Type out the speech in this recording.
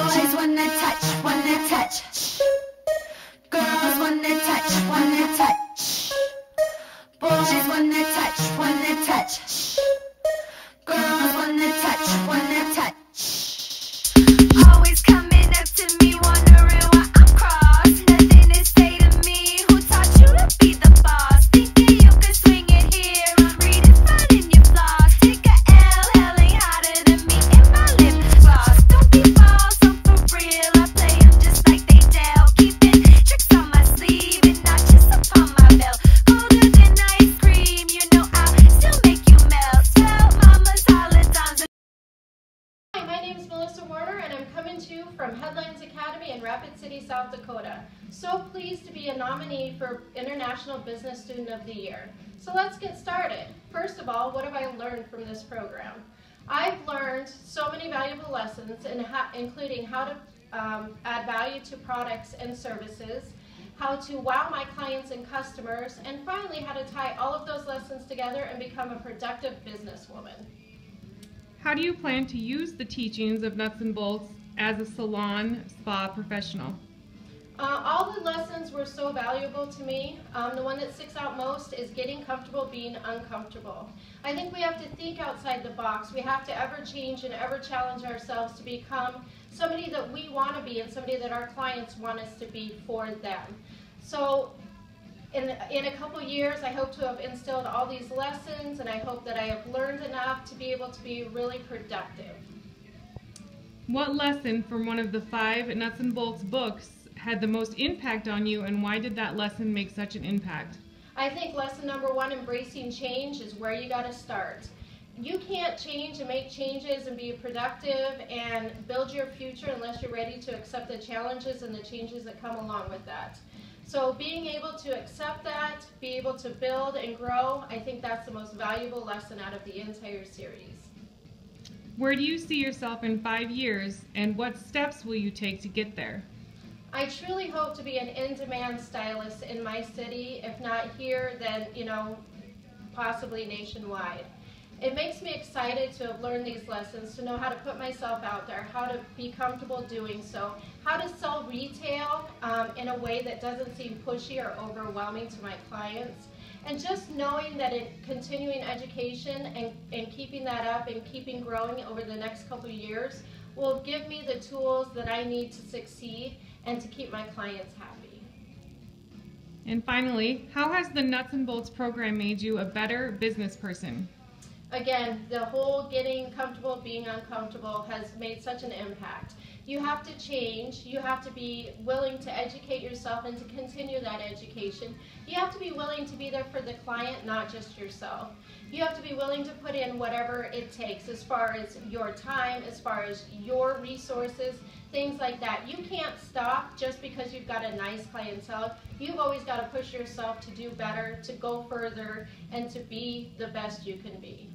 Boys wanna touch. Girls wanna touch. Boys wanna touch. Girls wanna touch. Always coming up to me, wondering why I'm cross. Nothing to say to me. Who taught you to be the boss? Thinking you could swing it here. I'm redefining your flaws. Take a L, hell ain't hotter than me in my lip gloss. Don't be false, I'm for real. I play 'em just like they tell. Keeping tricks on my sleeve and not just upon my belt. Colder than ice cream, you know I'll still make you melt. Tell mama's holidays. Hi, my name is Melissa Warner and I'm coming to you from Headlines Academy in Rapid City, South Dakota. So pleased to be a nominee for International Business Student of the Year. So let's get started. First of all, what have I learned from this program? I've learned so many valuable lessons, including how to add value to products and services, how to wow my clients and customers, and finally how to tie all of those lessons together and become a productive businesswoman. How do you plan to use the teachings of nuts and bolts as a salon spa professional? All the lessons were so valuable to me. The one that sticks out most is getting comfortable being uncomfortable. I think we have to think outside the box. We have to ever change and ever challenge ourselves to become somebody that we want to be and somebody that our clients want us to be for them. So in a couple years, I hope to have instilled all these lessons, and I hope that I have learned enough to be able to be really productive. What lesson from one of the 5 nuts and bolts books had the most impact on you, and why did that lesson make such an impact? I think lesson number 1, embracing change, is where you got to start. You can't change and make changes and be productive and build your future unless you're ready to accept the challenges and the changes that come along with that. So being able to accept that, be able to build and grow, I think that's the most valuable lesson out of the entire series. Where do you see yourself in 5 years, and what steps will you take to get there? I truly hope to be an in-demand stylist in my city. If not here, then, possibly nationwide. It makes me excited to have learned these lessons, to know how to put myself out there, how to be comfortable doing so, how to sell retail in a way that doesn't seem pushy or overwhelming to my clients, and just knowing that in continuing education and keeping that up and keeping growing over the next couple of years will give me the tools that I need to succeed and to keep my clients happy. And finally, how has the Nuts and Bolts program made you a better business person? Again, the whole getting comfortable being uncomfortable has made such an impact. You have to change. You have to be willing to educate yourself and to continue that education. You have to be willing to be there for the client, not just yourself. You have to be willing to put in whatever it takes as far as your time, as far as your resources, things like that. You can't stop just because you've got a nice clientele. You've always got to push yourself to do better, to go further, and to be the best you can be.